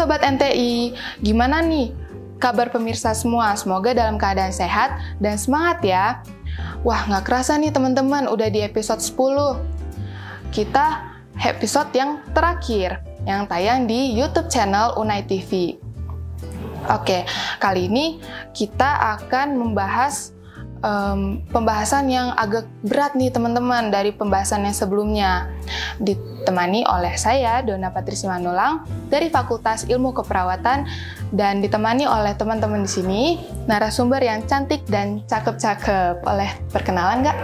Sobat NTI, gimana nih kabar pemirsa semua? Semoga dalam keadaan sehat dan semangat ya. Wah, nggak kerasa nih teman-teman, udah di episode 10. Kita episode yang terakhir, yang tayang di YouTube channel Unai TV. Oke, kali ini kita akan membahas pembahasan yang agak berat nih teman-teman dari pembahasan yang sebelumnya. Ditemani oleh saya, Donna Patricia Manulang, dari Fakultas Ilmu Keperawatan, dan ditemani oleh teman-teman di sini, narasumber yang cantik dan cakep-cakep. Boleh perkenalan nggak?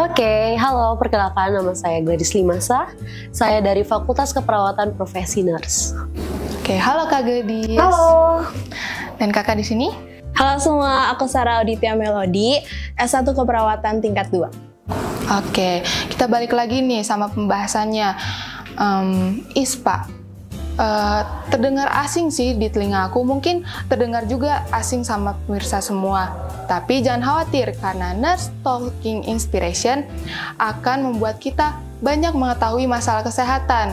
Oke, halo, perkenalkan nama saya Gladys Limasa. Saya dari Fakultas Keperawatan Profesi Nurse. Oke, halo Kak Gladys. Halo. Dan kakak di sini? Halo semua, aku Sarah Auditia Melody, S1 Keperawatan tingkat 2. Oke, kita balik lagi nih sama pembahasannya. ISPA. Terdengar asing sih di telinga aku, mungkin terdengar juga asing sama pemirsa semua. Tapi jangan khawatir, karena Nurse Talking Inspiration akan membuat kita banyak mengetahui masalah kesehatan.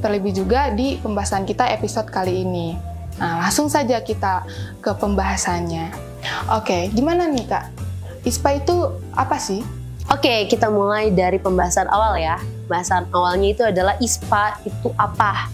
Terlebih juga di pembahasan kita episode kali ini. Nah, langsung saja kita ke pembahasannya. Oke, gimana nih Kak? ISPA itu apa sih? Oke, kita mulai dari pembahasan awal ya. Pembahasan awalnya itu adalah ISPA itu apa?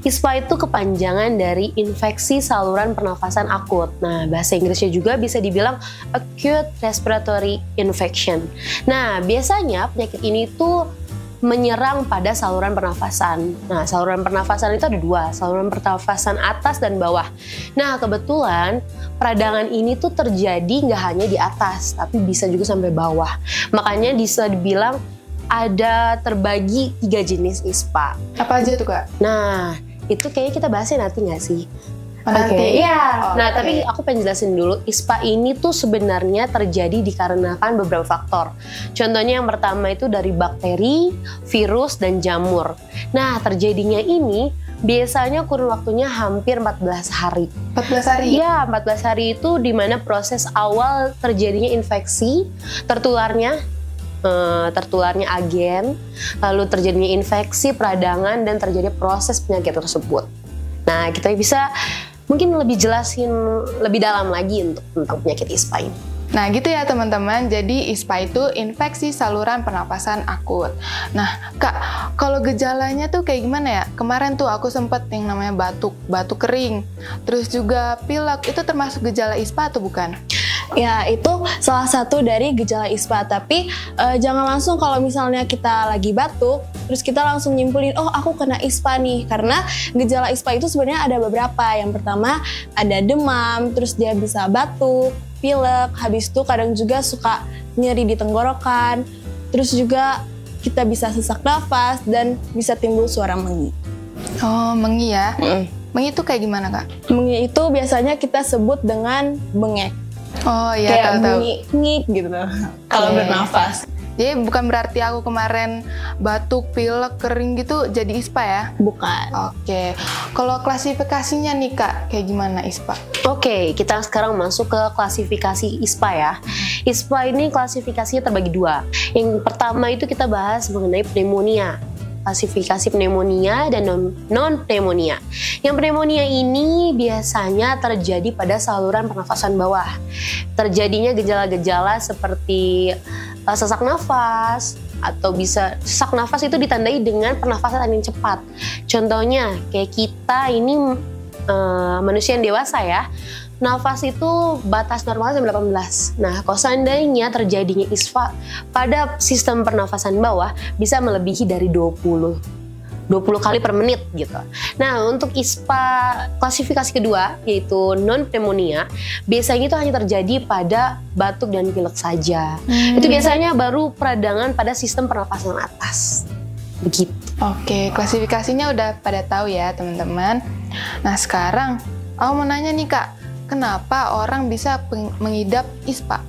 ISPA itu kepanjangan dari infeksi saluran pernafasan akut. Nah, bahasa Inggrisnya juga bisa dibilang acute respiratory infection. Nah, biasanya penyakit ini tuh menyerang pada saluran pernafasan. Nah, saluran pernafasan itu ada dua, saluran pernafasan atas dan bawah. Nah, kebetulan peradangan ini tuh terjadi nggak hanya di atas, tapi bisa juga sampai bawah. Makanya bisa dibilang ada terbagi 3 jenis ISPA. Apa aja tuh Kak? Nah, itu kayaknya kita bahasnya nanti nggak sih? Nanti? Iya. Oh, nah, tapi aku pengen jelasin dulu, ISPA ini tuh sebenarnya terjadi dikarenakan beberapa faktor. Contohnya yang pertama itu dari bakteri, virus, dan jamur. Nah, terjadinya ini biasanya kurun waktunya hampir 14 hari. 14 hari? Iya, 14 hari itu dimana proses awal terjadinya infeksi, tertularnya agen, lalu terjadinya infeksi, peradangan, dan terjadi proses penyakit tersebut. Nah, kita bisa mungkin lebih jelasin lebih dalam lagi tentang penyakit ISPA ini. Nah gitu ya teman-teman, jadi ISPA itu infeksi saluran pernapasan akut. Nah Kak, kalau gejalanya tuh kayak gimana ya? Kemarin tuh aku sempet yang namanya batuk kering, terus juga pilek, itu termasuk gejala ISPA atau bukan? Ya, itu salah satu dari gejala ISPA, tapi jangan langsung kalau misalnya kita lagi batuk, terus kita langsung nyimpulin, oh aku kena ISPA nih, karena gejala ISPA itu sebenarnya ada beberapa. Yang pertama ada demam, terus dia bisa batuk, pilek, habis itu kadang juga suka nyeri di tenggorokan, terus juga kita bisa sesak nafas dan bisa timbul suara mengi. Oh, mengi ya? Mengi itu kayak gimana Kak? Mengi itu biasanya kita sebut dengan bengek. Oh iya, kayak tahu. ngik gitu kalau bernafas. Jadi bukan berarti aku kemarin batuk, pilek, kering gitu jadi ISPA ya? Bukan. Oke, kalau klasifikasinya nih Kak, kayak gimana ISPA? Oke, kita sekarang masuk ke klasifikasi ISPA ya. ISPA ini klasifikasinya terbagi 2. Yang pertama itu kita bahas mengenai pneumonia. Klasifikasi pneumonia dan non-pneumonia. Yang pneumonia ini biasanya terjadi pada saluran pernafasan bawah. Terjadinya gejala-gejala seperti sesak nafas, atau bisa sesak nafas itu ditandai dengan pernafasan yang cepat. Contohnya kayak kita ini manusia yang dewasa ya, nafas itu batas normalnya 18. Nah, kalau seandainya terjadinya ISPA pada sistem pernafasan bawah bisa melebihi dari 20 kali per menit gitu. Nah, untuk ISPA klasifikasi kedua yaitu non-pneumonia, biasanya itu hanya terjadi pada batuk dan pilek saja. Itu biasanya baru peradangan pada sistem pernafasan atas. Begitu. Oke, klasifikasinya udah pada tahu ya teman-teman. Nah, sekarang aku mau nanya nih Kak, kenapa orang bisa mengidap ISPA?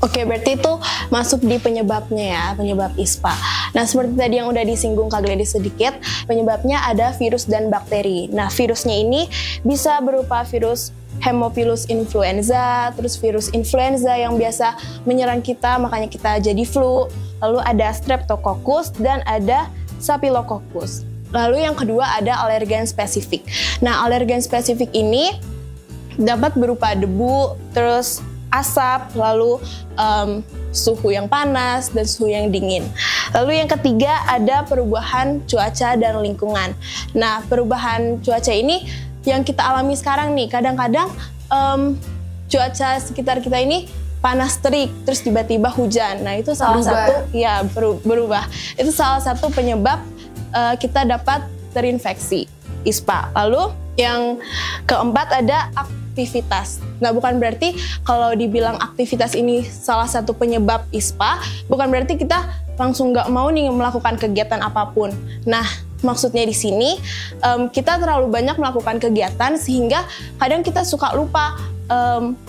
Oke, berarti itu masuk di penyebabnya ya, penyebab ISPA. Nah, seperti tadi yang udah disinggung Kak Gladys sedikit, penyebabnya ada virus dan bakteri. Nah, virusnya ini bisa berupa virus Haemophilus influenza, terus virus influenza yang biasa menyerang kita, makanya kita jadi flu. Lalu ada Streptococcus dan ada Staphylococcus. Lalu yang kedua ada alergen spesifik. Nah, alergen spesifik ini dapat berupa debu, terus asap, lalu suhu yang panas dan suhu yang dingin. Lalu yang ketiga ada perubahan cuaca dan lingkungan. Nah, perubahan cuaca ini yang kita alami sekarang nih, kadang-kadang cuaca sekitar kita ini panas terik, terus tiba-tiba hujan. Nah, itu salah satu ya berubah. Itu salah satu penyebab kita dapat terinfeksi ISPA. Lalu yang keempat ada aktivitas. Nah, bukan berarti kalau dibilang aktivitas ini salah satu penyebab ISPA, bukan berarti kita langsung nggak mau nih melakukan kegiatan apapun. Nah, maksudnya di sini kita terlalu banyak melakukan kegiatan sehingga kadang kita suka lupa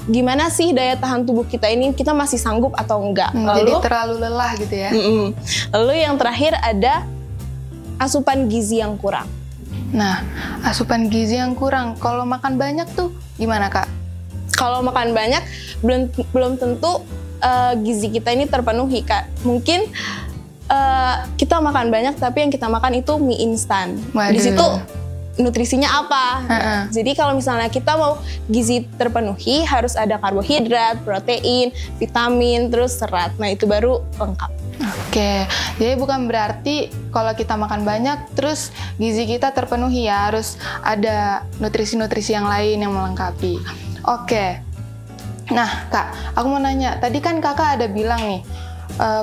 gimana sih daya tahan tubuh kita ini, kita masih sanggup atau enggak. Jadi terlalu lelah gitu ya. Lalu yang terakhir ada asupan gizi yang kurang. Nah, asupan gizi yang kurang, kalau makan banyak tuh gimana, Kak? Kalau makan banyak, belum tentu gizi kita ini terpenuhi, Kak. Mungkin kita makan banyak, tapi yang kita makan itu mie instan. Di situ nutrisinya apa? Jadi kalau misalnya kita mau gizi terpenuhi, harus ada karbohidrat, protein, vitamin, terus serat. Nah, itu baru lengkap. Oke, jadi bukan berarti kalau kita makan banyak terus gizi kita terpenuhi ya, harus ada nutrisi-nutrisi yang lain yang melengkapi. Oke, nah Kak, aku mau nanya, tadi kan Kakak ada bilang nih,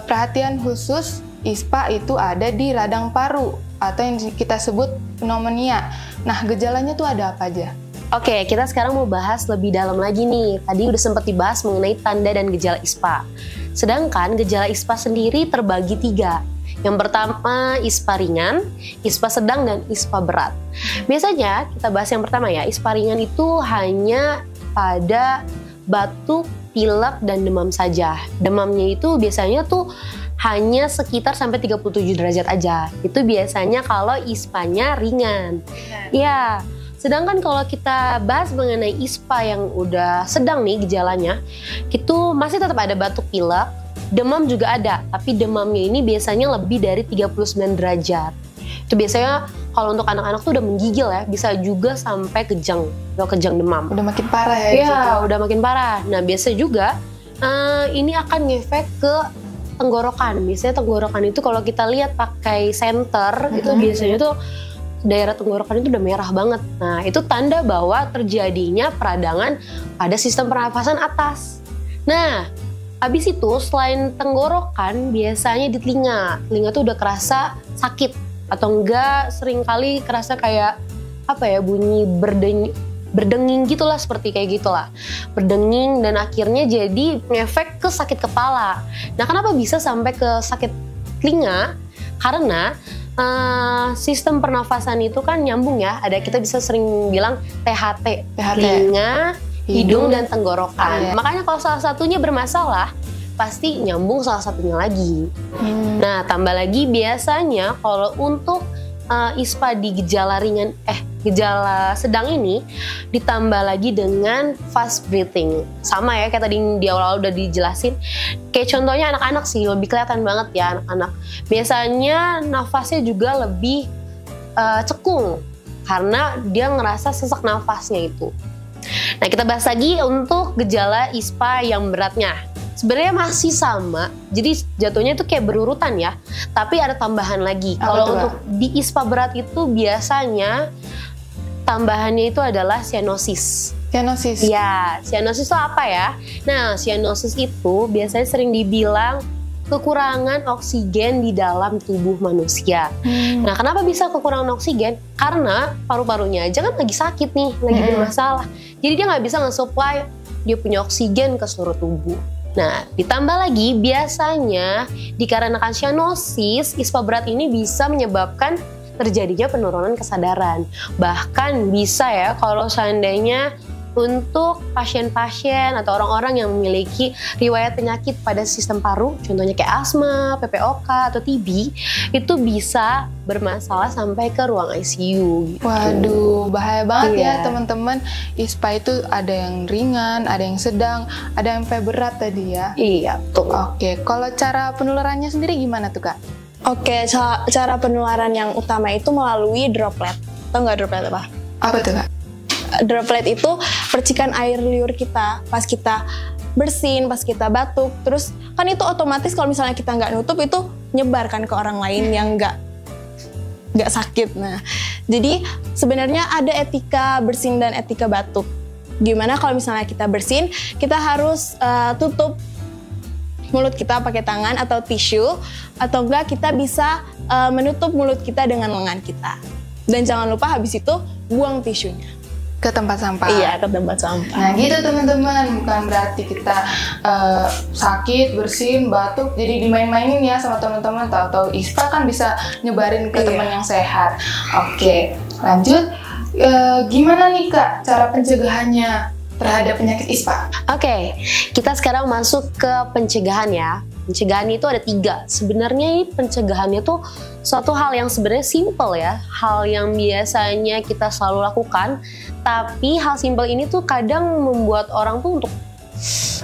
perhatian khusus ISPA itu ada di radang paru atau yang kita sebut pneumonia. Nah, gejalanya tuh ada apa aja? Oke, kita sekarang mau bahas lebih dalam lagi nih. Tadi udah sempat dibahas mengenai tanda dan gejala ISPA. Sedangkan gejala ISPA sendiri terbagi 3. Yang pertama ISPA ringan, ISPA sedang, dan ISPA berat. Biasanya kita bahas yang pertama ya, ISPA ringan itu hanya pada batuk, pilek, dan demam saja. Demamnya itu biasanya tuh hanya sekitar sampai 37 derajat aja. Itu biasanya kalau ISPA-nya ringan. Ya. Sedangkan kalau kita bahas mengenai ISPA yang udah sedang nih gejalanya, itu masih tetap ada batuk pilek, demam juga ada, tapi demamnya ini biasanya lebih dari 39 derajat. Itu biasanya kalau untuk anak-anak tuh udah menggigil ya, bisa juga sampai kejang atau kejang demam. Udah makin parah ya? Iya, udah makin parah. Nah, biasa juga ini akan ngefek ke tenggorokan. Biasanya tenggorokan itu kalau kita lihat pakai senter, itu biasanya tuh daerah tenggorokan itu udah merah banget. Nah, itu tanda bahwa terjadinya peradangan pada sistem pernafasan atas. Nah, habis itu selain tenggorokan, biasanya di telinga. Telinga tuh udah kerasa sakit atau enggak seringkali kerasa kayak apa ya, bunyi berdenging gitulah, seperti kayak gitulah. Berdenging dan akhirnya jadi ngefek ke sakit kepala. Nah, kenapa bisa sampai ke sakit telinga? Karena sistem pernafasan itu kan nyambung ya. Ada, kita bisa sering bilang THT. Telinga, hidung, dan tenggorokan. Makanya kalau salah satunya bermasalah, pasti nyambung salah satunya lagi. Nah, tambah lagi biasanya kalau untuk ISPA di gejala sedang ini ditambah lagi dengan fast breathing. Sama ya kayak tadi di awal udah dijelasin. Kayak contohnya anak-anak sih lebih kelihatan banget ya anak-anak. Biasanya nafasnya juga lebih cekung karena dia ngerasa sesak nafasnya itu. Nah, kita bahas lagi untuk gejala ISPA yang beratnya. Sebenarnya masih sama, jadi jatuhnya itu kayak berurutan ya. Tapi ada tambahan lagi. Kalau untuk di ISPA berat itu biasanya tambahannya itu adalah cyanosis. Cyanosis? Ya, cyanosis itu apa ya? Nah, cyanosis itu biasanya sering dibilang kekurangan oksigen di dalam tubuh manusia. Nah, kenapa bisa kekurangan oksigen? Karena paru-parunya aja kan lagi sakit nih, lagi bermasalah. Jadi dia nggak bisa nge-supply dia punya oksigen ke seluruh tubuh. Nah, ditambah lagi biasanya dikarenakan cyanosis, ISPA berat ini bisa menyebabkan terjadinya penurunan kesadaran. Bahkan bisa ya kalau seandainya untuk pasien-pasien atau orang-orang yang memiliki riwayat penyakit pada sistem paru, contohnya kayak asma, PPOK, atau TB, itu bisa bermasalah sampai ke ruang ICU gitu. Waduh, bahaya banget ya teman-teman. ISPA itu ada yang ringan, ada yang sedang, ada yang sampai berat tadi ya. Iya, betul. Oke, kalau cara penularannya sendiri gimana tuh, Kak? Oke, cara penularan yang utama itu melalui droplet. Tahu nggak droplet apa? Apa tuh Kak? Droplet itu percikan air liur kita pas kita bersin, pas kita batuk. Terus kan itu otomatis kalau misalnya kita nggak nutup itu nyebar kan ke orang lain yang nggak sakit. Nah, jadi sebenarnya ada etika bersin dan etika batuk. Gimana kalau misalnya kita bersin, kita harus tutup mulut kita pakai tangan atau tisu, atau enggak kita bisa menutup mulut kita dengan lengan kita. Dan jangan lupa habis itu buang tisunya Ke tempat sampah. Iya, ke tempat sampah. Nah gitu teman-teman, bukan berarti kita sakit, bersin, batuk, jadi dimain-mainin ya sama teman-teman. Tahu-tahu ISPA kan bisa nyebarin ke teman yang sehat. Oke, lanjut. Gimana nih Kak cara pencegahannya terhadap penyakit ISPA? Oke, kita sekarang masuk ke pencegahan ya. Pencegahan itu ada 3. Sebenarnya ini pencegahannya tuh suatu hal yang sebenarnya simple ya. Hal yang biasanya kita selalu lakukan. Tapi hal simple ini tuh kadang membuat orang tuh untuk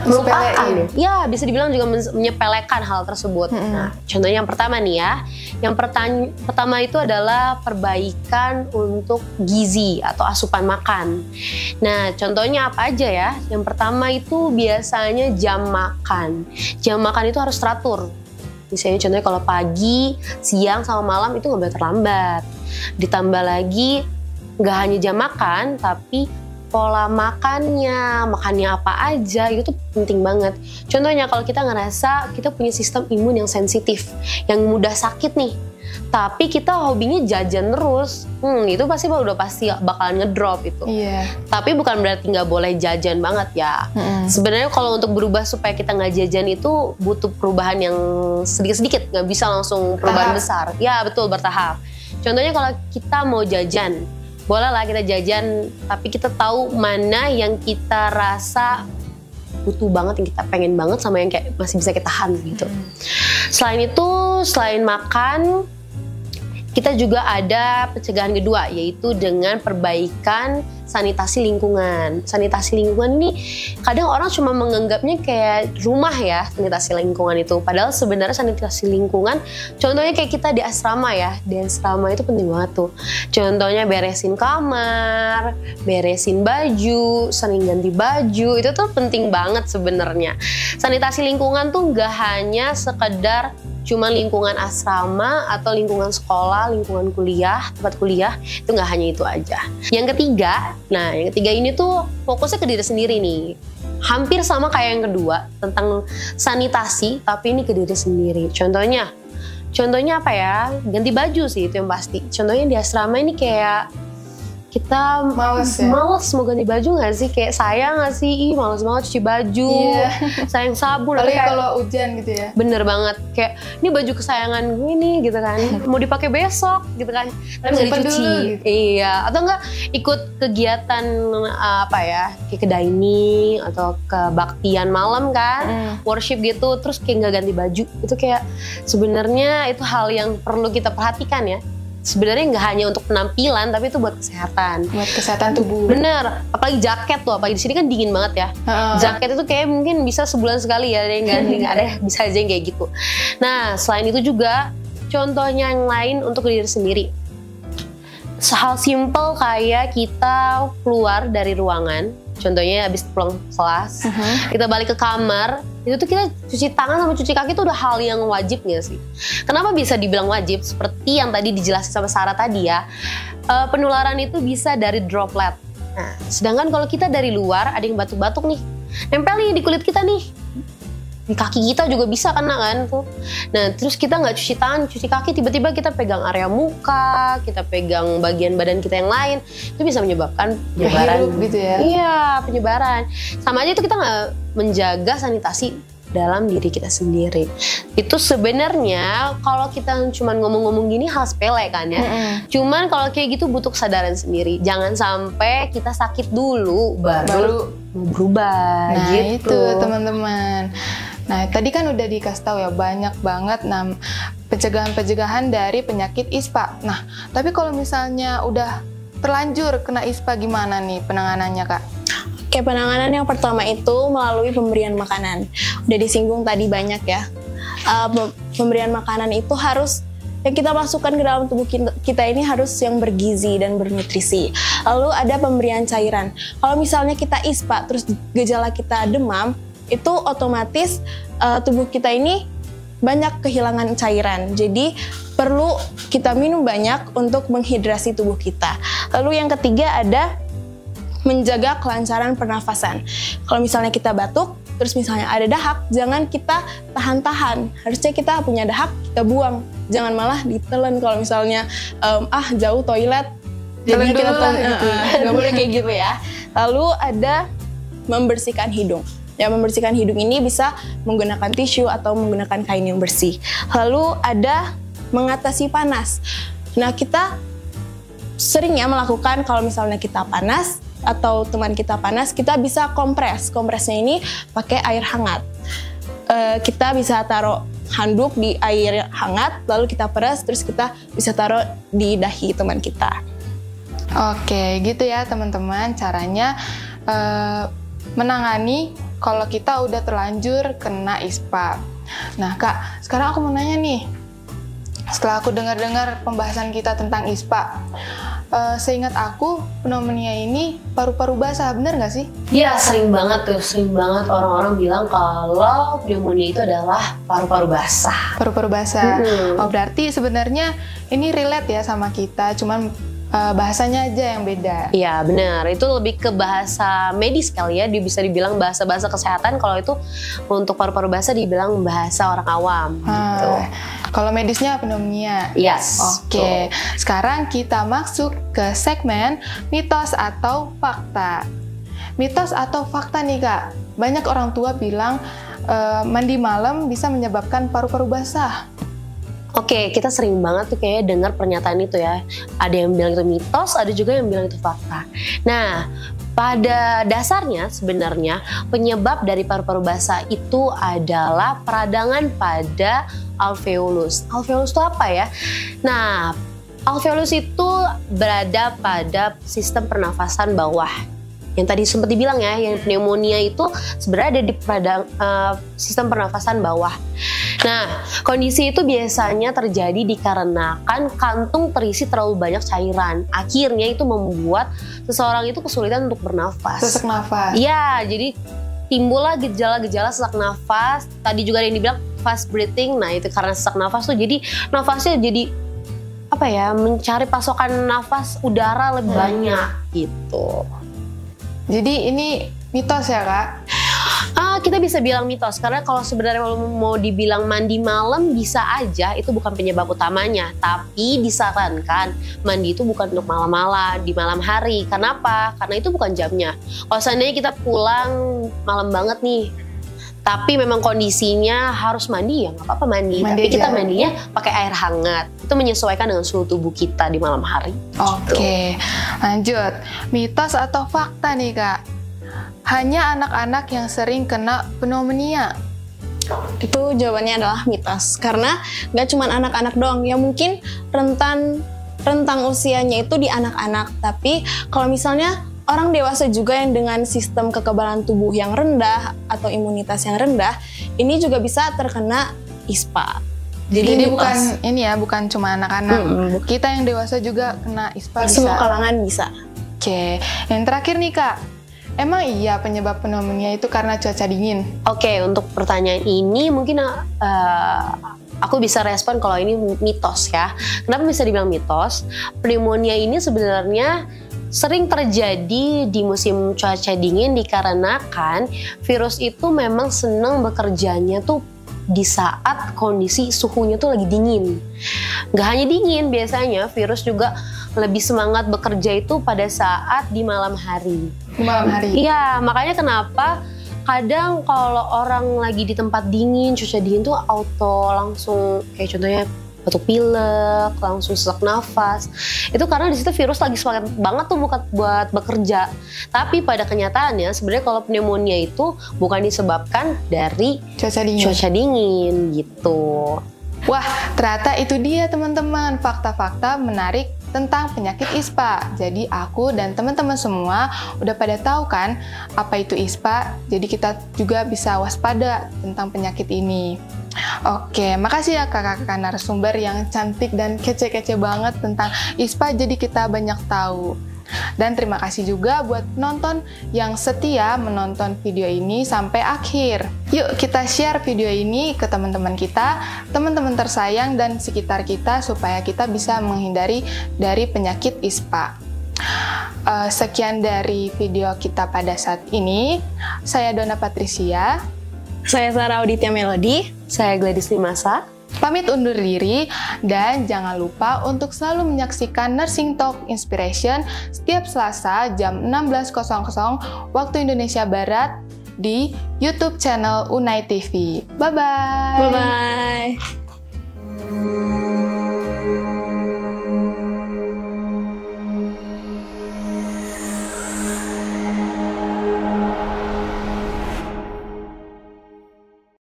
melupakan. Ya, bisa dibilang juga menyepelekan hal tersebut. Nah, contohnya yang pertama nih ya. Yang pertama itu adalah perbaikan untuk gizi atau asupan makan. Nah, contohnya apa aja ya? Yang pertama itu biasanya jam makan. Jam makan itu harus teratur. Misalnya contohnya kalau pagi, siang, sama malam itu nggak boleh terlambat. Ditambah lagi, nggak hanya jam makan, tapi pola makannya apa aja itu tuh penting banget. Contohnya kalau kita ngerasa kita punya sistem imun yang sensitif, yang mudah sakit nih, tapi kita hobinya jajan terus, itu pasti bakalan ngedrop itu. Tapi bukan berarti nggak boleh jajan banget ya. Sebenarnya kalau untuk berubah supaya kita nggak jajan itu butuh perubahan yang sedikit-sedikit, nggak bisa langsung perubahan besar. Ya betul, bertahap. Contohnya kalau kita mau jajan, boleh lah kita jajan, tapi kita tahu mana yang kita rasa butuh banget, yang kita pengen banget, sama yang kayak masih bisa kita tahan gitu. Selain itu, selain makan, kita juga ada pencegahan kedua, yaitu dengan perbaikan sanitasi lingkungan. Sanitasi lingkungan ini kadang orang cuma menganggapnya kayak rumah ya, sanitasi lingkungan itu. Padahal sebenarnya sanitasi lingkungan, contohnya kayak kita di asrama ya. Di asrama itu penting banget tuh. Contohnya beresin kamar, beresin baju, sering ganti baju, itu tuh penting banget sebenarnya. Sanitasi lingkungan tuh nggak hanya sekedar cuma lingkungan asrama atau lingkungan sekolah, lingkungan kuliah, tempat kuliah, itu nggak hanya itu aja. Yang ketiga ini tuh fokusnya ke diri sendiri nih. Hampir sama kayak yang kedua, tentang sanitasi, tapi ini ke diri sendiri. Contohnya apa ya? Ganti baju sih, itu yang pasti. Contohnya di asrama ini kayak kita males mau ganti baju nggak sih? Kayak sayang nggak sih? Males banget cuci baju, sayang sabun. Apalagi kalau hujan gitu ya. Bener banget, kayak ini baju kesayangan gue nih gitu kan, mau dipakai besok gitu kan, tapi nggak dicuci. Gitu. Iya, atau enggak ikut kegiatan apa ya, kayak ke dining atau kebaktian malam kan, worship gitu, terus kayak nggak ganti baju. Itu kayak sebenarnya itu hal yang perlu kita perhatikan ya. Sebenarnya nggak hanya untuk penampilan, tapi itu buat kesehatan. Buat kesehatan tubuh. Bener, apalagi jaket tuh, apalagi di sini kan dingin banget ya. Jaket itu kayak mungkin bisa sebulan sekali ya, ada yang nggak ada, bisa aja yang kayak gitu. Nah, selain itu juga contohnya yang lain untuk diri sendiri. Hal simple kayak kita keluar dari ruangan, contohnya habis pulang kelas, kita balik ke kamar, itu tuh kita cuci tangan sama cuci kaki itu udah hal yang wajib gak sih? Kenapa bisa dibilang wajib? Seperti yang tadi dijelasin sama Sarah tadi ya, penularan itu bisa dari droplet. Nah, sedangkan kalau kita dari luar, ada yang batuk-batuk nih, nempel nih di kulit kita nih, di kaki kita juga bisa kena kan tuh. Nah, terus kita nggak cuci tangan, cuci kaki, tiba-tiba kita pegang area muka, kita pegang bagian badan kita yang lain, itu bisa menyebabkan penyebaran. Gitu ya? Iya, penyebaran. Sama aja itu kita nggak menjaga sanitasi dalam diri kita sendiri. Itu sebenarnya kalau kita cuma ngomong-ngomong gini hal sepele kan ya. Cuman kalau kayak gitu butuh kesadaran sendiri. Jangan sampai kita sakit dulu baru berubah. Nah gitu. itu teman-teman. Nah tadi kan udah dikasih tahu ya banyak banget pencegahan-pencegahan dari penyakit ISPA. Nah tapi kalau misalnya udah terlanjur kena ISPA gimana nih penanganannya Kak? Oke, penanganan yang pertama itu melalui pemberian makanan. Udah disinggung tadi banyak ya. Pemberian makanan itu harus yang kita masukkan ke dalam tubuh kita ini harus yang bergizi dan bernutrisi. Lalu ada pemberian cairan. Kalau misalnya kita ISPA terus gejala kita demam, itu otomatis tubuh kita ini banyak kehilangan cairan. Jadi perlu kita minum banyak untuk menghidrasi tubuh kita. Lalu yang ketiga ada menjaga kelancaran pernafasan. Kalau misalnya kita batuk, terus misalnya ada dahak, jangan kita tahan-tahan. Harusnya kita punya dahak, kita buang. Jangan malah ditelan kalau misalnya jauh toilet, jadinya kita telan. Nggak boleh kayak gitu ya. Lalu ada membersihkan hidung. Ya, membersihkan hidung ini bisa menggunakan tisu atau menggunakan kain yang bersih. Lalu ada mengatasi panas. Nah, kita sering ya melakukan kalau misalnya kita panas atau teman kita panas, kita bisa kompres. Kompresnya ini pakai air hangat. Kita bisa taruh handuk di air hangat, lalu kita peras, terus kita bisa taruh di dahi teman kita. Oke, gitu ya teman-teman caranya menangani kalau kita udah terlanjur kena ISPA. Nah Kak, sekarang aku mau nanya nih, setelah aku dengar-dengar pembahasan kita tentang ISPA, seingat aku pneumonia ini paru-paru basah, bener nggak sih? Iya, sering banget orang-orang bilang kalau pneumonia itu adalah paru-paru basah. Paru-paru basah. Oh, berarti sebenarnya ini relate ya sama kita, cuman bahasanya aja yang beda. Iya benar, itu lebih ke bahasa medis kali ya, bisa dibilang bahasa-bahasa kesehatan. Kalau itu untuk paru-paru basah dibilang bahasa orang awam. Gitu. Kalau medisnya pneumonia. Yes. Oke. Sekarang kita masuk ke segmen mitos atau fakta. Mitos atau fakta nih Kak, banyak orang tua bilang mandi malam bisa menyebabkan paru-paru basah. Oke, kita sering banget tuh kayak dengar pernyataan itu ya. Ada yang bilang itu mitos, ada juga yang bilang itu fakta. Nah, pada dasarnya sebenarnya penyebab dari paru-paru basah itu adalah peradangan pada alveolus. Alveolus itu apa ya? Nah, alveolus itu berada pada sistem pernafasan bawah. Yang tadi sempat dibilang ya, yang pneumonia itu sebenarnya ada di sistem pernafasan bawah. Nah, kondisi itu biasanya terjadi dikarenakan kantung terisi terlalu banyak cairan. Akhirnya itu membuat seseorang itu kesulitan untuk bernafas. Sesak nafas. Iya, jadi timbullah gejala-gejala sesak nafas. Tadi juga ada yang dibilang fast breathing. Nah, itu karena sesak nafas tuh jadi nafasnya jadi mencari pasokan nafas udara lebih banyak gitu. Jadi ini mitos ya Kak? Kita bisa bilang mitos karena kalau sebenarnya mau dibilang mandi malam bisa aja, itu bukan penyebab utamanya. Tapi disarankan mandi itu bukan untuk malam-malam, di malam hari. Kenapa? Karena itu bukan jamnya. Kalau seandainya kita pulang malam banget nih, tapi memang kondisinya harus mandi, ya nggak apa-apa mandi. Tapi aja. Kita mandinya pakai air hangat. Itu menyesuaikan dengan suhu tubuh kita di malam hari. Oke, lanjut. Mitos atau fakta nih Kak? Hanya anak-anak yang sering kena pneumonia. Itu jawabannya adalah mitos. Karena nggak cuma anak-anak doang. Ya mungkin rentang usianya itu di anak-anak. Tapi kalau misalnya orang dewasa juga yang dengan sistem kekebalan tubuh yang rendah atau imunitas yang rendah, ini juga bisa terkena ISPA. Jadi bukan cuma anak-anak. Kita yang dewasa juga kena ISPA bisa. Semua kalangan bisa. Oke, yang terakhir nih Kak. Emang iya penyebab pneumonia itu karena cuaca dingin? Oke, untuk pertanyaan ini mungkin aku bisa respon kalau ini mitos ya. Kenapa bisa dibilang mitos? Pneumonia ini sebenarnya sering terjadi di musim cuaca dingin dikarenakan virus itu memang senang bekerjanya tuh di saat kondisi suhunya tuh lagi dingin. Gak hanya dingin, biasanya virus juga lebih semangat bekerja itu pada saat di malam hari. Di malam hari? Iya, makanya kenapa kadang kalau orang lagi di tempat dingin, cuaca dingin tuh auto langsung kayak contohnya batuk pilek, langsung sesak nafas. Itu karena di situ virus lagi semangat banget tuh buat bekerja. Tapi pada kenyataannya sebenarnya kalau pneumonia itu bukan disebabkan dari cuaca dingin gitu. Wah, ternyata itu dia teman-teman fakta-fakta menarik tentang penyakit ISPA. Jadi aku dan teman-teman semua udah pada tahu kan apa itu ISPA. Jadi kita juga bisa waspada tentang penyakit ini. Oke, makasih ya kakak-kakak narasumber yang cantik dan kece-kece banget tentang ISPA, jadi kita banyak tahu. Dan terima kasih juga buat penonton yang setia menonton video ini sampai akhir. Yuk kita share video ini ke teman-teman kita, teman-teman tersayang dan sekitar kita supaya kita bisa menghindari dari penyakit ISPA. Sekian dari video kita pada saat ini. Saya Donna Patricia. Saya Sarah Auditya Melody. Saya Gladys Limasa. Pamit undur diri dan jangan lupa untuk selalu menyaksikan Nursing Talk Inspiration setiap Selasa jam 16.00 waktu Indonesia Barat di YouTube channel Unai TV. Bye-bye. Bye-bye.